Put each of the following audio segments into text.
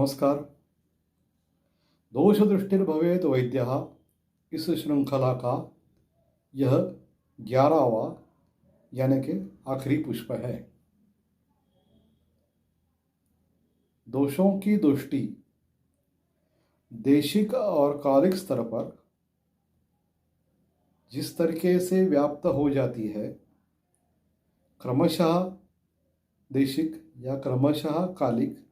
नमस्कार। दोष दृष्टिर्भवेत वैद्यः इस श्रृंखला का यह 11वां यानी कि आखिरी पुष्प है। दोषों की दृष्टि देशिक और कालिक स्तर पर जिस तरीके से व्याप्त हो जाती है, क्रमशः देशिक या क्रमशः कालिक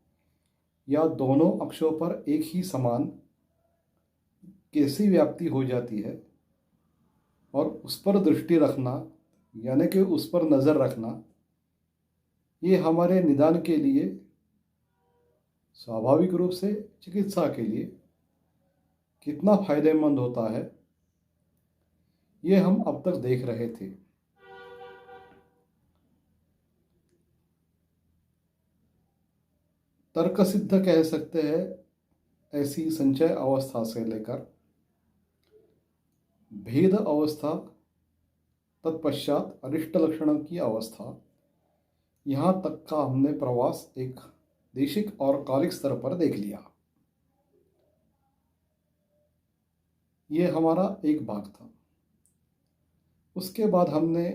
या दोनों अक्षों पर एक ही समान कैसी व्याप्ति हो जाती है और उस पर दृष्टि रखना यानी कि उस पर नज़र रखना, ये हमारे निदान के लिए स्वाभाविक रूप से चिकित्सा के लिए कितना फायदेमंद होता है, ये हम अब तक देख रहे थे। तर्क सिद्ध कह सकते हैं ऐसी संचय अवस्था से लेकर भेद अवस्था, तत्पश्चात अरिष्ट लक्षणों की अवस्था, यहाँ तक का हमने प्रवास एक देशिक और कालिक स्तर पर देख लिया। ये हमारा एक भाग था। उसके बाद हमने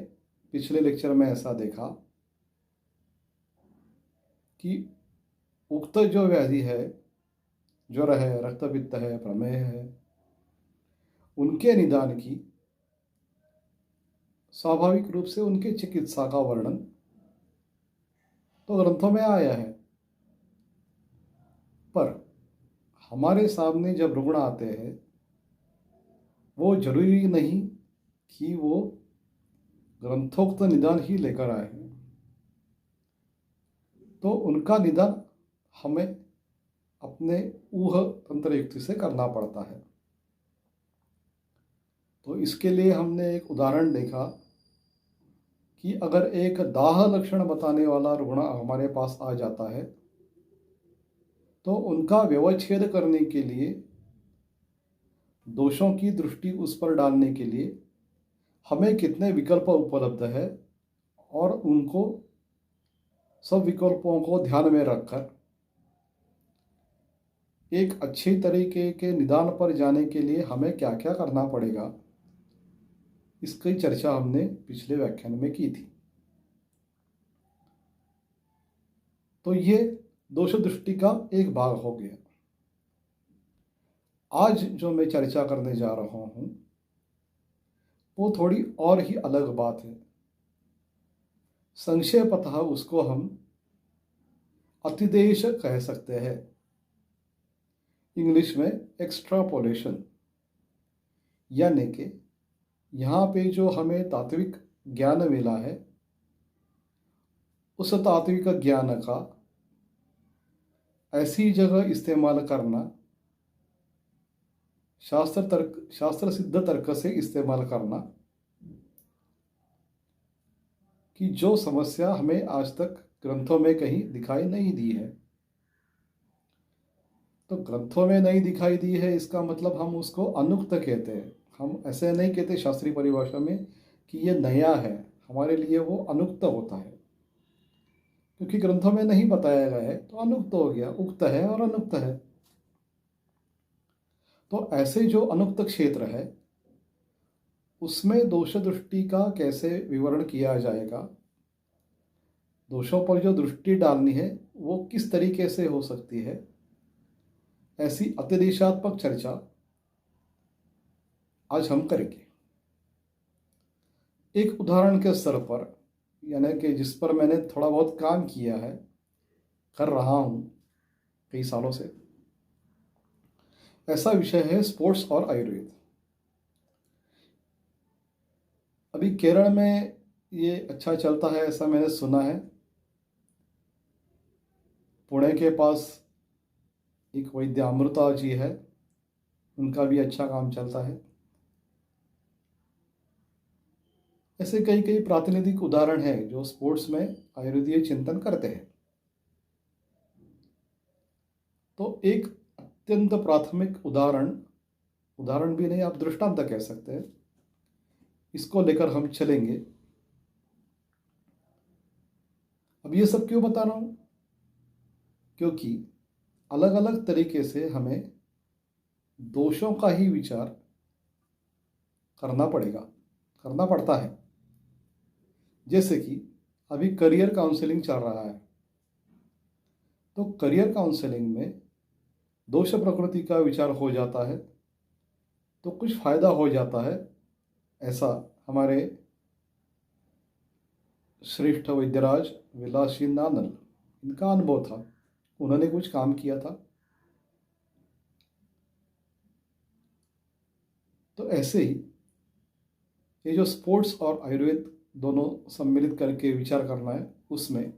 पिछले लेक्चर में ऐसा देखा कि उक्त जो व्याधि है, ज्वर है, रक्तपित्त है, प्रमेह है, उनके निदान की स्वाभाविक रूप से उनके चिकित्सा का वर्णन तो ग्रंथों में आया है, पर हमारे सामने जब रुग्ण आते हैं, वो जरूरी नहीं कि वो ग्रंथोक्त निदान ही लेकर आए हैं। तो उनका निदान हमें अपने ऊह तंत्र युक्ति से करना पड़ता है। तो इसके लिए हमने एक उदाहरण देखा कि अगर एक दाह लक्षण बताने वाला रुग्ण हमारे पास आ जाता है, तो उनका व्यवच्छेद करने के लिए, दोषों की दृष्टि उस पर डालने के लिए हमें कितने विकल्प उपलब्ध है और उनको सब विकल्पों को ध्यान में रखकर एक अच्छी तरीके के निदान पर जाने के लिए हमें क्या क्या करना पड़ेगा, इसकी चर्चा हमने पिछले व्याख्यान में की थी। तो ये दोष दृष्टि का एक भाग हो गया। आज जो मैं चर्चा करने जा रहा हूं वो थोड़ी और ही अलग बात है। संक्षेपतः उसको हम अतिदेश कह सकते हैं, इंग्लिश में एक्स्ट्रापोलेशन। यानी कि यहाँ पे जो हमें तात्विक ज्ञान मिला है, उस तात्विक ज्ञान का ऐसी जगह इस्तेमाल करना, शास्त्र सिद्ध तर्क से इस्तेमाल करना कि जो समस्या हमें आज तक ग्रंथों में कहीं दिखाई नहीं दी है। तो ग्रंथों में नहीं दिखाई दी है, इसका मतलब हम उसको अनुक्त कहते हैं। हम ऐसे नहीं कहते शास्त्रीय परिभाषा में कि ये नया है, हमारे लिए वो अनुक्त होता है, क्योंकि ग्रंथों में नहीं बताया गया है तो अनुक्त हो गया। उक्त है और अनुक्त है। तो ऐसे जो अनुक्त क्षेत्र है उसमें दोष दृष्टि का कैसे विवरण किया जाएगा, दोषों पर जो दृष्टि डालनी है वो किस तरीके से हो सकती है, ऐसी अतिदेशात्मक चर्चा आज हम करेंगे। एक उदाहरण के स्तर पर, यानी कि जिस पर मैंने थोड़ा बहुत काम किया है, कर रहा हूं कई सालों से, ऐसा विषय है स्पोर्ट्स और आयुर्वेद। अभी केरल में ये अच्छा चलता है ऐसा मैंने सुना है। पुणे के पास एक वैद्य अमृता जी है, उनका भी अच्छा काम चलता है। ऐसे कई कई प्रातिनिधिक उदाहरण हैं जो स्पोर्ट्स में आयुर्वेदीय चिंतन करते हैं। तो एक अत्यंत प्राथमिक उदाहरण भी नहीं, आप दृष्टांत कह सकते हैं, इसको लेकर हम चलेंगे। अब ये सब क्यों बता रहा हूं? क्योंकि अलग अलग तरीके से हमें दोषों का ही विचार करना पड़ता है। जैसे कि अभी करियर काउंसलिंग चल रहा है, तो करियर काउंसलिंग में दोष प्रकृति का विचार हो जाता है तो कुछ फायदा हो जाता है, ऐसा हमारे श्रेष्ठ वैद्यराज विलासी नानल, इनका अनुभव था। उन्होंने कुछ काम किया था। तो ऐसे ही ये जो स्पोर्ट्स और आयुर्वेद दोनों सम्मिलित करके विचार करना है, उसमें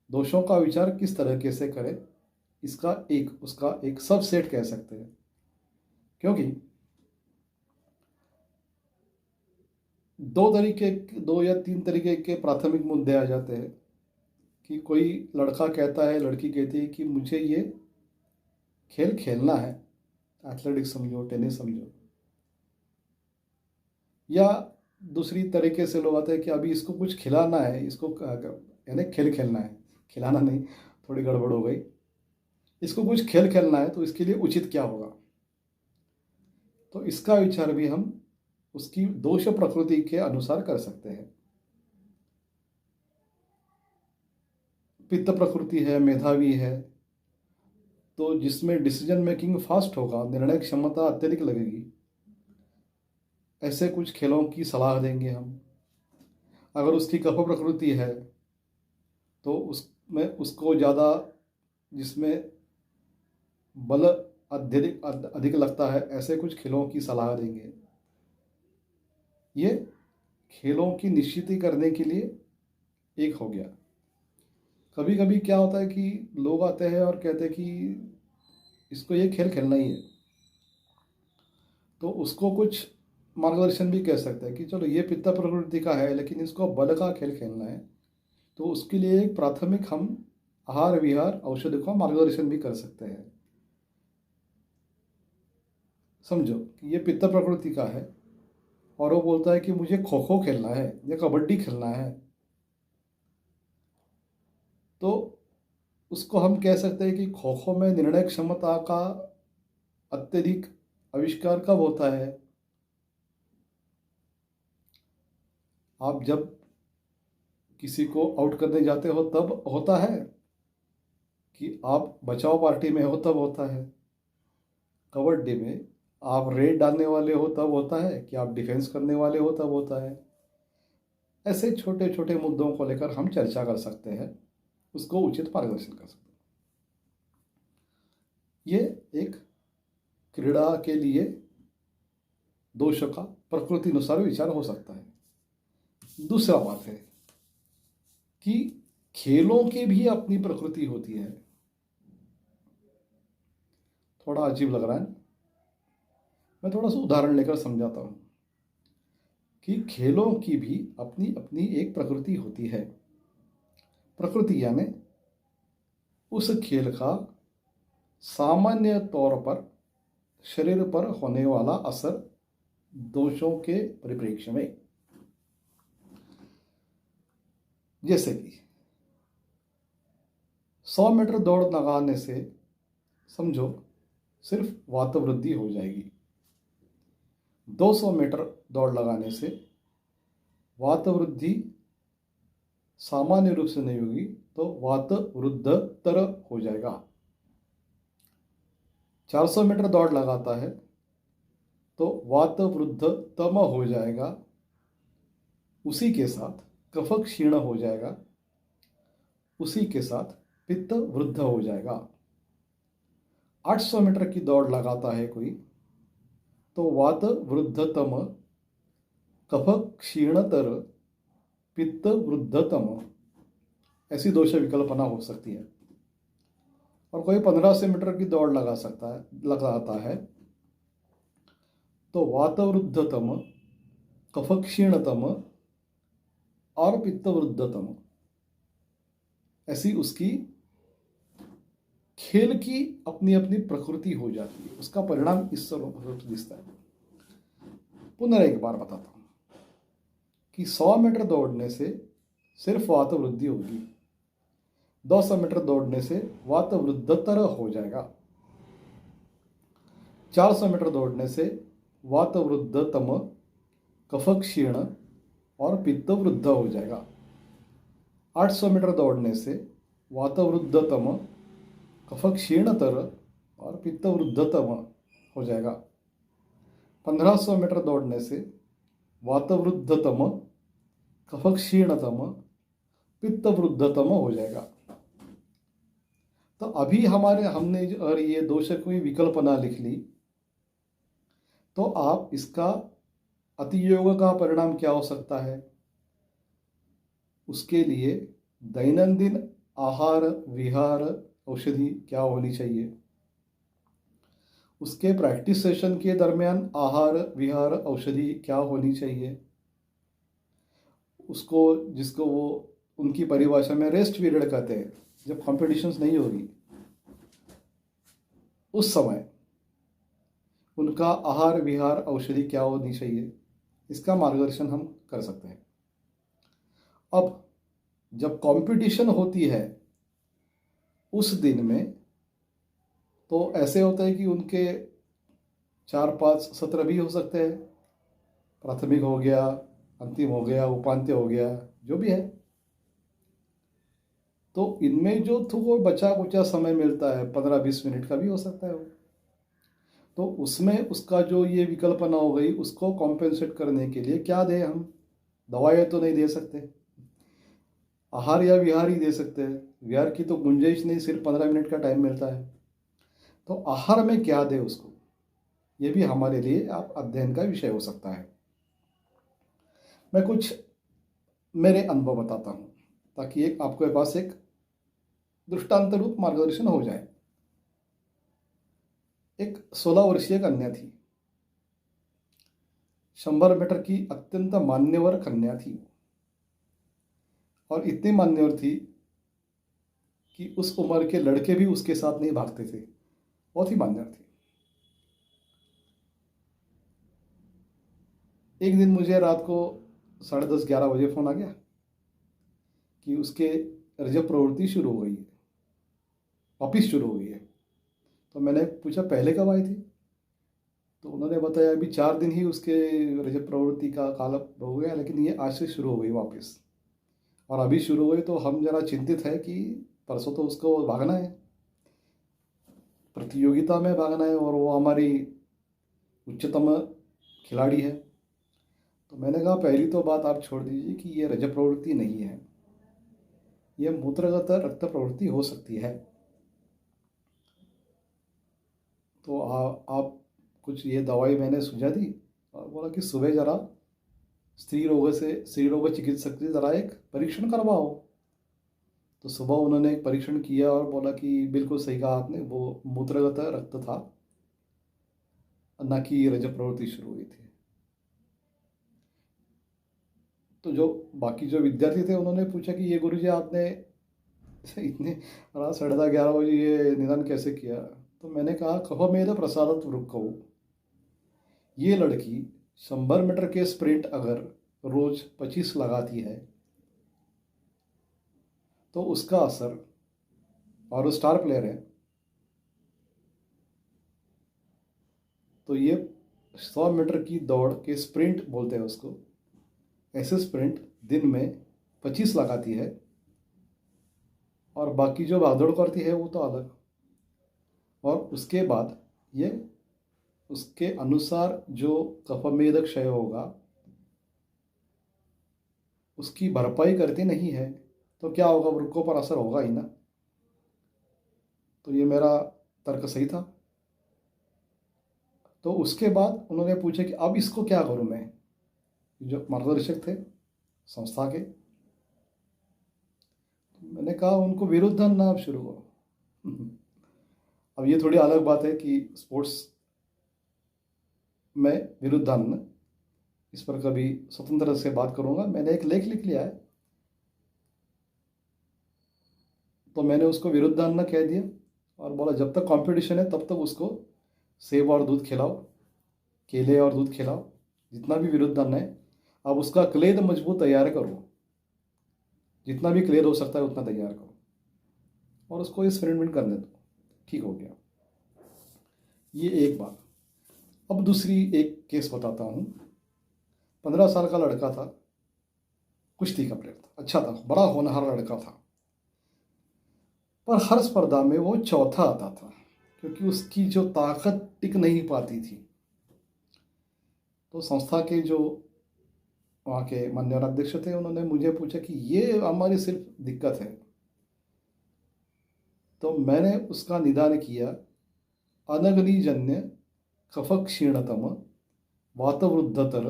दोषों का विचार किस तरीके से करें, उसका एक सबसेट कह सकते हैं। क्योंकि दो या तीन तरीके के प्राथमिक मुद्दे आ जाते हैं कि कोई लड़का कहता है, लड़की कहती है कि मुझे ये खेल खेलना है, एथलेटिक्स समझो, टेनिस समझो, या दूसरी तरीके से लोग आते हैं कि अभी इसको कुछ खिलाना है, इसको यानी खेल खेलना है, खिलाना नहीं, थोड़ी गड़बड़ हो गई, इसको कुछ खेल खेलना है तो इसके लिए उचित क्या होगा। तो इसका विचार भी हम उसकी दोष प्रकृति के अनुसार कर सकते हैं। पित्त प्रकृति है, मेधावी है, तो जिसमें डिसीजन मेकिंग फास्ट होगा, निर्णय क्षमता अत्यधिक लगेगी, ऐसे कुछ खेलों की सलाह देंगे हम। अगर उसकी कफ प्रकृति है तो उसमें उसको ज़्यादा, जिसमें बल अधिक लगता है, ऐसे कुछ खेलों की सलाह देंगे। ये खेलों की निश्चिती करने के लिए एक हो गया। कभी कभी क्या होता है कि लोग आते हैं और कहते हैं कि इसको ये खेल खेलना ही है, तो उसको कुछ मार्गदर्शन भी कह सकते हैं कि चलो ये पित्त प्रकृति का है लेकिन इसको बल का खेल खेलना है, तो उसके लिए एक प्राथमिक हम आहार विहार औषधि का मार्गदर्शन भी कर सकते हैं। समझो कि ये पित्त प्रकृति का है और वो बोलता है कि मुझे खो खो खेलना है या कबड्डी खेलना है, तो उसको हम कह सकते हैं कि खो खो में निर्णय क्षमता का अत्यधिक आविष्कार कब होता है? आप जब किसी को आउट करने जाते हो तब होता है, कि आप बचाव पार्टी में हो तब होता है? कबड्डी में आप रेड डालने वाले हो तब होता है, कि आप डिफेंस करने वाले हो तब होता है? ऐसे छोटे छोटे मुद्दों को लेकर हम चर्चा कर सकते हैं, उसको उचित मार्गदर्शन कर सकते हैं। ये एक क्रीड़ा के लिए दोष का प्रकृति अनुसार विचार हो सकता है। दूसरा बात है कि खेलों की भी अपनी प्रकृति होती है। थोड़ा अजीब लग रहा है, मैं थोड़ा सा उदाहरण लेकर समझाता हूँ कि खेलों की भी अपनी अपनी एक प्रकृति होती है। प्रकृति यानी उस खेल का सामान्य तौर पर शरीर पर होने वाला असर दोषों के परिप्रेक्ष्य में। जैसे कि 100 मीटर दौड़ लगाने से समझो सिर्फ वात वृद्धि हो जाएगी, 200 मीटर दौड़ लगाने से वात वृद्धि सामान्य रूप से नहीं होगी, तो वात वृद्धतर हो जाएगा। 400 मीटर दौड़ लगाता है तो वात वृद्धतम हो जाएगा, उसी के साथ कफ क्षीण हो जाएगा, उसी के साथ पित्त वृद्ध हो जाएगा। 800 मीटर की दौड़ लगाता है कोई तो वात वृद्धतम, कफ क्षीणतर, पित्त वृद्धतम, ऐसी दोष विकल्पना हो सकती है। और कोई 1500 मीटर की दौड़ लगाता है तो वात वृद्धतम, कफ क्षीणतम और पित्त वृद्धतम, ऐसी उसकी खेल की अपनी अपनी प्रकृति हो जाती है। उसका परिणाम इस स्वरूप दिखता है। पुनः एक बार बताता हूँ कि 100 मीटर दौड़ने से सिर्फ वात वृद्धि होगी, 200 मीटर दौड़ने से वातवृद्धतर हो जाएगा। 400 मीटर दौड़ने से वातवृद्धतम, कफ क्षीण और पित्तवृद्ध हो जाएगा। 800 मीटर दौड़ने से वातवृद्धतम, कफ क्षीणतर और पित्तवृद्धतम हो जाएगा। 1500 मीटर दौड़ने से वातवृद्धतम, कफ क्षीणतम, पित्तवृद्धतम हो जाएगा। तो अभी हमने अगर ये दोषक की विकल्पना लिख ली तो आप इसका अतियोग का परिणाम क्या हो सकता है, उसके लिए दैनंदिन आहार विहार औषधि क्या होनी चाहिए, उसके प्रैक्टिस सेशन के दरमियान आहार विहार औषधि क्या होनी चाहिए, उसको जिसको वो उनकी परिभाषा में रेस्ट पीरियड कहते हैं, जब कॉम्पिटिशन्स नहीं हो रही उस समय उनका आहार विहार औषधि क्या होनी चाहिए, इसका मार्गदर्शन हम कर सकते हैं। अब जब कंपटीशन होती है उस दिन में तो ऐसे होता है कि उनके 4-5 सत्र भी हो सकते हैं, प्राथमिक हो गया, अंतिम हो गया, उपांत्य हो गया, जो भी है। तो इनमें जो थोड़ा बचा कुचा समय मिलता है 15-20 मिनट का भी हो सकता है वो, तो उसमें उसका जो ये विकल्पना हो गई उसको कॉम्पेंसेट करने के लिए क्या दें हम, दवाएं तो नहीं दे सकते, आहार या विहार ही दे सकते हैं। विहार की तो गुंजाइश नहीं, सिर्फ 15 मिनट का टाइम मिलता है, तो आहार में क्या दें उसको, ये भी हमारे लिए आप अध्ययन का विषय हो सकता है। मैं कुछ मेरे अनुभव बताता हूँ ताकि एक आपके पास एक दृष्टांत रूप मार्गदर्शन हो जाए। एक 16 वर्षीय कन्या थी, 100 मीटर की अत्यंत मान्यवर कन्या थी, और इतनी मान्यवर थी कि उस उम्र के लड़के भी उसके साथ नहीं भागते थे, बहुत ही मान्यवर थी। एक दिन मुझे रात को 10:30-11 बजे फ़ोन आ गया कि उसके रजब प्रवृत्ति शुरू हो गई है, वापिस शुरू हो गई है। तो मैंने पूछा पहले कब आई थी, तो उन्होंने बताया अभी 4 दिन ही उसके रजब प्रवृत्ति का काल हो गया, लेकिन ये आज से शुरू हो गई वापस, और अभी शुरू हुई। तो हम जरा चिंतित है कि परसों तो उसको भागना है, प्रतियोगिता में भागना है, और वो हमारी उच्चतम खिलाड़ी है। तो मैंने कहा पहली तो बात आप छोड़ दीजिए कि ये रजब प्रवृत्ति नहीं है, ये मूत्रगत रक्त प्रवृत्ति हो सकती है। तो आप कुछ ये दवाई मैंने सुझा दी और बोला कि सुबह ज़रा स्त्री रोग चिकित्सक से ज़रा एक परीक्षण करवाओ। तो सुबह उन्होंने एक परीक्षण किया और बोला कि बिल्कुल सही कहा आपने, वो मूत्रगत रक्त था, न कि रजब प्रवृत्ति शुरू हुई थी। तो जो बाकी जो विद्यार्थी थे उन्होंने पूछा कि ये गुरुजी आपने इतने रात 10:30-11 बजे ये निदान कैसे किया। तो मैंने कहा कफमेध प्रसादत वृक्कौ, ये लड़की 100 मीटर के स्प्रिंट अगर रोज 25 लगाती है तो उसका असर, और वो स्टार प्लेयर है, तो ये 100 मीटर की दौड़ के स्प्रिंट बोलते हैं उसको, ऐसे स्प्रिंट दिन में 25 लगाती है, और बाकी जो भागदौड़ करती है वो तो अलग। और उसके बाद ये उसके अनुसार जो कफमेध क्षय होगा उसकी भरपाई करती नहीं है, तो क्या होगा, वृक्कों पर असर होगा ही ना। तो ये मेरा तर्क सही था। तो उसके बाद उन्होंने पूछा कि अब इसको क्या करूं मैं, जो मार्गदर्शक थे संस्था के। मैंने कहा उनको विरुद्धन ना आप शुरू करो। अब ये थोड़ी अलग बात है कि स्पोर्ट्स में विरुद्धान्न, इस पर कभी स्वतंत्र से बात करूंगा। मैंने एक लेख लिख लिया है, तो मैंने उसको विरुद्धान्न कह दिया और बोला जब तक कंपटीशन है तब तक उसको सेब और दूध खिलाओ, केले और दूध खिलाओ, जितना भी विरुद्धान्न है। अब उसका क्लेद मजबूत तैयार करो, जितना भी क्लेद हो सकता है उतना तैयार करो। और उसको एक्सपेरिमेंट करने दो, ठीक हो गया। ये एक बात। अब दूसरी एक केस बताता हूँ। 15 साल का लड़का था, कुश्ती का प्लेयर था, अच्छा था, बड़ा होनहार लड़का था, पर हर स्पर्धा में वो चौथा आता था क्योंकि उसकी जो ताकत टिक नहीं पाती थी। तो संस्था के जो वहाँ के मान्यवर अध्यक्ष थे, उन्होंने मुझे पूछा कि ये हमारी सिर्फ दिक्कत है। तो मैंने उसका निदान किया। अनग्निजन्य कफ क्षीणतम वातवृद्धतर।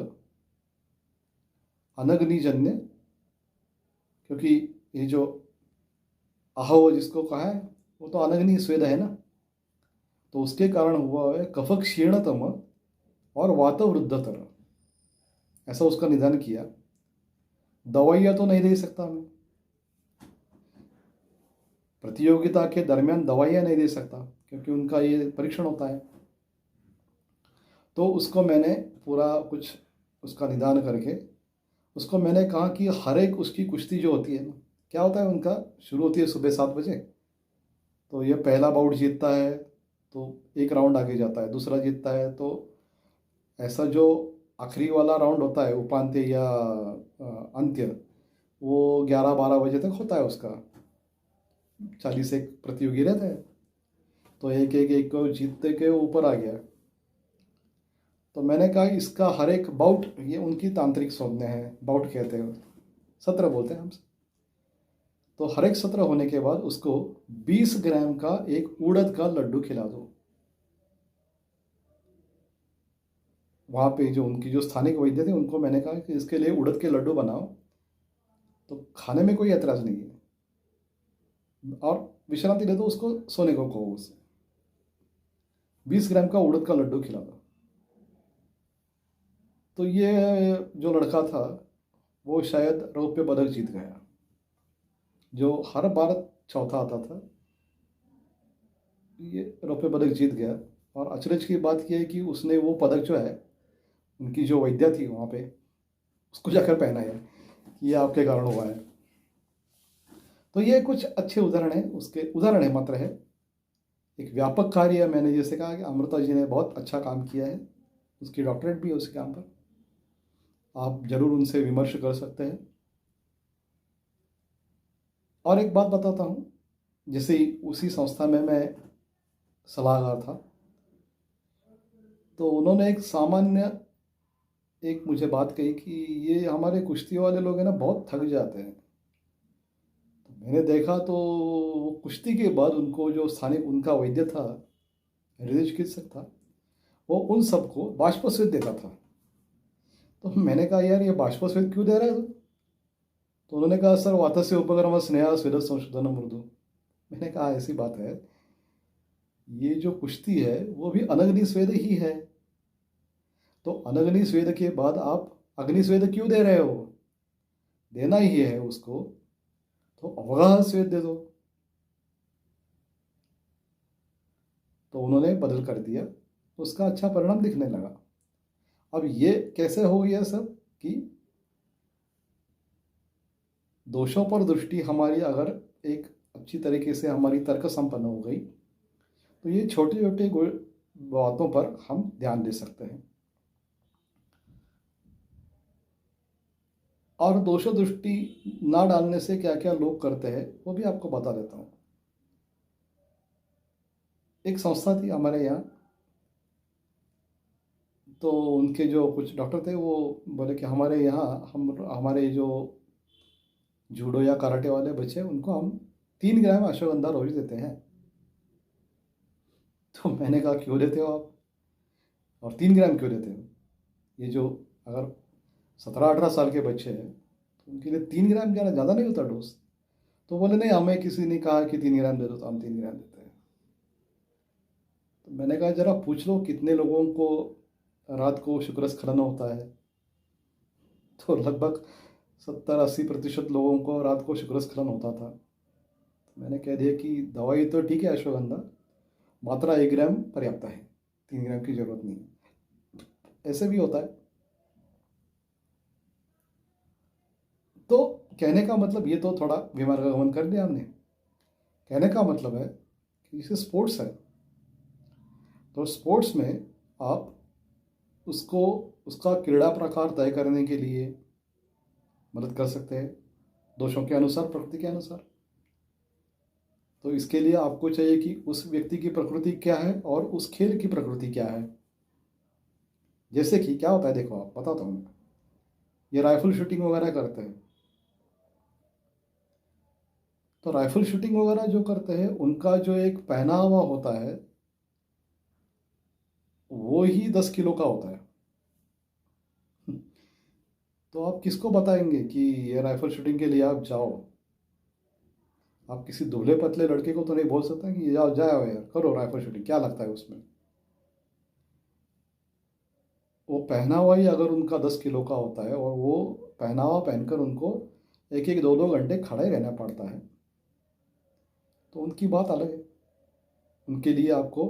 अनग्निजन्य, क्योंकि ये जो अहो जिसको कहा है वो तो अनग्नि स्वेद है ना, तो उसके कारण हुआ है कफ क्षीणतम और वातवृद्धतर। ऐसा उसका निदान किया। दवाइयाँ तो नहीं दे सकता मैं, प्रतियोगिता के दरमियान दवाइयाँ नहीं दे सकता क्योंकि उनका ये परीक्षण होता है। तो उसको मैंने पूरा कुछ उसका निदान करके उसको मैंने कहा कि हर एक उसकी कुश्ती जो होती है ना, क्या होता है उनका, शुरू होती है सुबह 7 बजे। तो ये पहला बाउट जीतता है तो एक राउंड आगे जाता है, दूसरा जीतता है तो ऐसा जो आखिरी वाला राउंड होता है उपांत्य या अंत्य, वो 11-12 बजे तक होता है उसका। 40 एक प्रतियोगी रहते हैं, तो एक एक एक को जीतते के ऊपर आ गया। तो मैंने कहा इसका हर एक बाउट, ये उनकी तांत्रिक संज्ञा है, बाउट कहते हैं, सत्र बोलते हैं हम। तो हर एक सत्र होने के बाद उसको 20 ग्राम का एक उड़द का लड्डू खिला दो। वहाँ पे जो उनकी जो स्थानिक वैद्य थे उनको मैंने कहा कि इसके लिए उड़द के लड्डू बनाओ, तो खाने में कोई ऐतराज़ नहीं है, और विश्रांति दे दो उसको, सोने को कहो उससे। 20 ग्राम का उड़द का लड्डू खिला दो। तो ये जो लड़का था वो शायद रौप्य पदक जीत गया, जो हर बार चौथा आता था, ये रौप्य पदक जीत गया। और अचरज की बात यह है कि उसने वो पदक जो है, उनकी जो वैद्या थी वहाँ पे, उसको जाकर पहनाया कि ये आपके कारण हुआ है। तो ये कुछ अच्छे उदाहरण है, उसके उदाहरण है मात्र है। एक व्यापक कार्य मैंने जैसे कहा कि अमृता जी ने बहुत अच्छा काम किया है, उसकी डॉक्टरेट भी है उसके काम पर, आप जरूर उनसे विमर्श कर सकते हैं। और एक बात बताता हूँ, जैसे उसी संस्था में मैं सलाहकार था, तो उन्होंने एक सामान्य एक मुझे बात कही कि ये हमारे कुश्ती वाले लोग हैं ना, बहुत थक जाते हैं। तो मैंने देखा तो वो कुश्ती के बाद उनको जो स्थानिक उनका वैद्य था, हृदय चिकित्सक था, वो उन सबको बाष्पस्वेद देता था। तो मैंने कहा यार ये बाष्पस्वेद क्यों दे रहा है तू? तो उन्होंने कहा सर वातस्य उपक्रम स्नेहा स्वेद संशोधन मृदु। मैंने कहा ऐसी बात है, ये जो कुश्ती है वो भी अनग्नि स्वेद ही है, तो अनग्नि स्वेद के बाद आप अग्नि स्वेद क्यों दे रहे हो? देना ही है उसको तो अवगाह स्वेद दे दो। तो उन्होंने बदल कर दिया, तो उसका अच्छा परिणाम दिखने लगा। अब ये कैसे हो गया सब कि दोषों पर दृष्टि हमारी अगर एक अच्छी तरीके से हमारी तर्क संपन्न हो गई, तो ये छोटे छोटे बातों पर हम ध्यान दे सकते हैं। और दोषो दृष्टि ना डालने से क्या क्या लोग करते हैं वो भी आपको बता देता हूँ। एक संस्था थी हमारे यहाँ, तो उनके जो कुछ डॉक्टर थे वो बोले कि हमारे यहाँ हम हमारे जो जूडो या कराटे वाले बच्चे उनको हम 3 ग्राम अश्वगंधा रोज देते हैं। तो मैंने कहा क्यों देते हो आप, और 3 ग्राम क्यों देते हो? ये जो अगर 17-18 साल के बच्चे हैं तो उनके लिए 3 ग्राम ज़्यादा ज़्यादा नहीं होता डोज? तो बोले नहीं, हमें किसी ने कहा कि 3 ग्राम दे दो तो हम 3 ग्राम देते हैं। तो मैंने कहा जरा पूछ लो कितने लोगों को रात को शुक्रस्खलन होता है। तो लगभग 70-80% लोगों को रात को शुक्रस्खलन होता था। तो मैंने कह दिया कि दवाई तो ठीक है अश्वगंधा, मात्रा 1 ग्राम पर्याप्त है, 3 ग्राम की जरूरत नहीं है। ऐसे भी होता है। तो कहने का मतलब ये तो थोड़ा बीमार का गमन कर लिया हमने। कहने का मतलब है कि जैसे स्पोर्ट्स है, तो स्पोर्ट्स में आप उसको उसका क्रीड़ा प्रकार तय करने के लिए मदद कर सकते हैं, दोषों के अनुसार, प्रकृति के अनुसार। तो इसके लिए आपको चाहिए कि उस व्यक्ति की प्रकृति क्या है और उस खेल की प्रकृति क्या है। जैसे कि क्या होता है, देखो आप बताता हूँ मैं। ये राइफल शूटिंग वगैरह करते हैं, तो राइफल शूटिंग वगैरह जो करते हैं उनका जो एक पहनावा होता है वो ही 10 किलो का होता है। तो आप किसको बताएंगे कि ये राइफल शूटिंग के लिए आप जाओ? आप किसी दुबले पतले लड़के को तो नहीं बोल सकते कि जाओ जाओ यार करो राइफल शूटिंग, क्या लगता है उसमें? वो पहनावा ही अगर उनका 10 किलो का होता है और वो पहनावा पहनकर उनको एक एक दो दो घंटे खड़े रहना पड़ता है, तो उनकी बात अलग है। उनके लिए आपको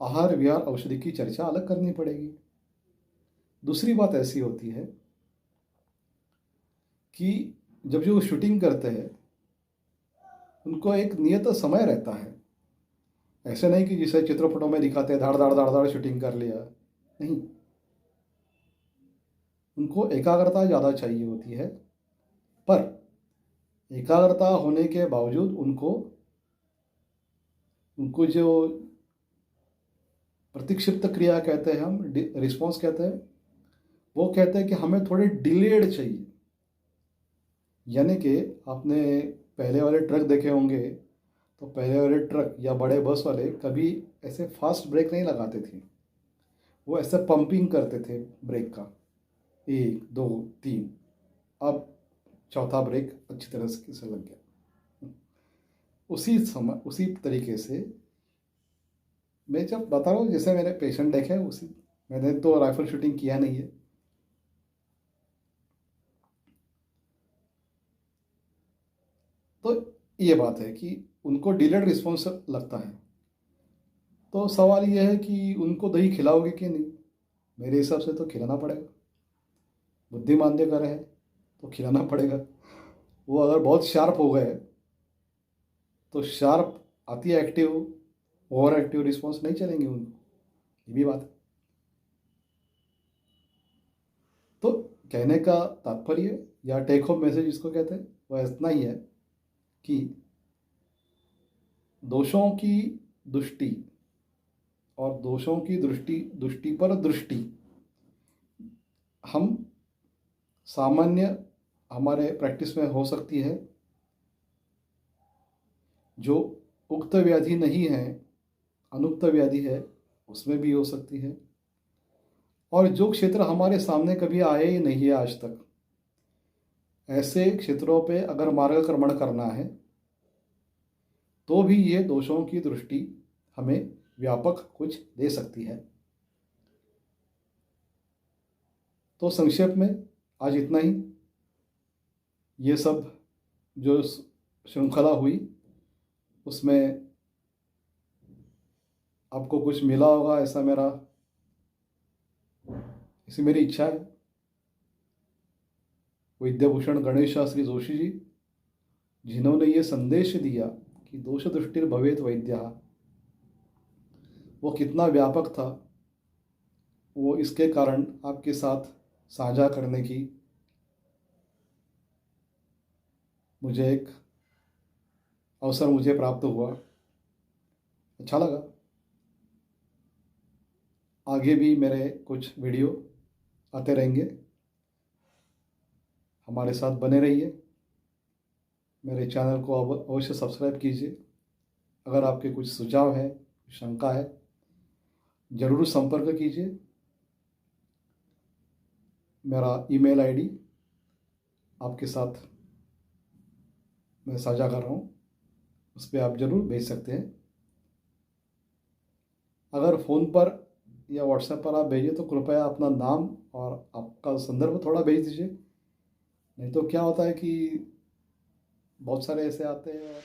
आहार विहार औषधि की चर्चा अलग करनी पड़ेगी। दूसरी बात ऐसी होती है कि जब जो शूटिंग करते हैं उनको एक नियत समय रहता है। ऐसे नहीं कि जिसे चित्रपटों में दिखाते हैं धाड़ धाड़ धाड़ धाड़ शूटिंग कर लिया, नहीं। उनको एकाग्रता ज़्यादा चाहिए होती है, पर एकाग्रता होने के बावजूद उनको उनको जो प्रतिक्षिप्त क्रिया कहते हैं, हम रिस्पॉन्स कहते हैं, वो कहते हैं कि हमें थोड़े डिलेड चाहिए। यानी कि आपने पहले वाले ट्रक देखे होंगे, तो पहले वाले ट्रक या बड़े बस वाले कभी ऐसे फास्ट ब्रेक नहीं लगाते थे, वो ऐसे पंपिंग करते थे ब्रेक का, 1 2 3, अब चौथा ब्रेक अच्छी तरह से लग गया। उसी समय उसी तरीके से मैं जब बता रहा हूँ, जैसे मैंने पेशेंट देखे उसी, मैंने तो राइफल शूटिंग किया नहीं है, तो ये बात है कि उनको डिलेड रिस्पॉन्स लगता है। तो सवाल ये है कि उनको दही खिलाओगे कि नहीं? मेरे हिसाब से तो खिलाना पड़ेगा। बुद्धिमान देकर है तो खिलाना पड़ेगा। वो अगर बहुत शार्प हो गए तो शार्प आती है एक्टिव, ओवर एक्टिव रिस्पॉन्स नहीं चलेंगे उनको, ये भी बात है। तो कहने का तात्पर्य या टेक होम मैसेज जिसको कहते हैं वह इतना ही है कि दोषों की दृष्टि और दोषों की दृष्टि दृष्टि पर दृष्टि हम सामान्य हमारे प्रैक्टिस में हो सकती है। जो उक्त व्याधि नहीं है, अनुक्त व्याधि है, उसमें भी हो सकती है। और जो क्षेत्र हमारे सामने कभी आए ही नहीं है आज तक, ऐसे क्षेत्रों पे अगर मार्गक्रमण करना है तो भी ये दोषों की दृष्टि हमें व्यापक कुछ दे सकती है। तो संक्षेप में आज इतना ही। ये सब जो श्रृंखला हुई उसमें आपको कुछ मिला होगा, ऐसा ऐसी मेरी इच्छा है। विद्याभूषण गणेश शास्त्री जोशी जी, जिन्होंने ये संदेश दिया कि दोष दृष्टिर भवेत वैद्य, वो कितना व्यापक था, वो इसके कारण आपके साथ साझा करने की मुझे एक अवसर मुझे प्राप्त हुआ। अच्छा लगा। आगे भी मेरे कुछ वीडियो आते रहेंगे, हमारे साथ बने रहिए। मेरे चैनल को अवश्य सब्सक्राइब कीजिए। अगर आपके कुछ सुझाव है, शंका है, ज़रूर संपर्क कीजिए। मेरा ईमेल आईडी आपके साथ मैं साझा कर रहा हूँ, उस पर आप ज़रूर भेज सकते हैं। अगर फ़ोन पर या व्हाट्सएप पर आप भेजिए तो कृपया अपना नाम और आपका संदर्भ थोड़ा भेज दीजिए। नहीं तो क्या होता है कि बहुत सारे ऐसे आते हैं और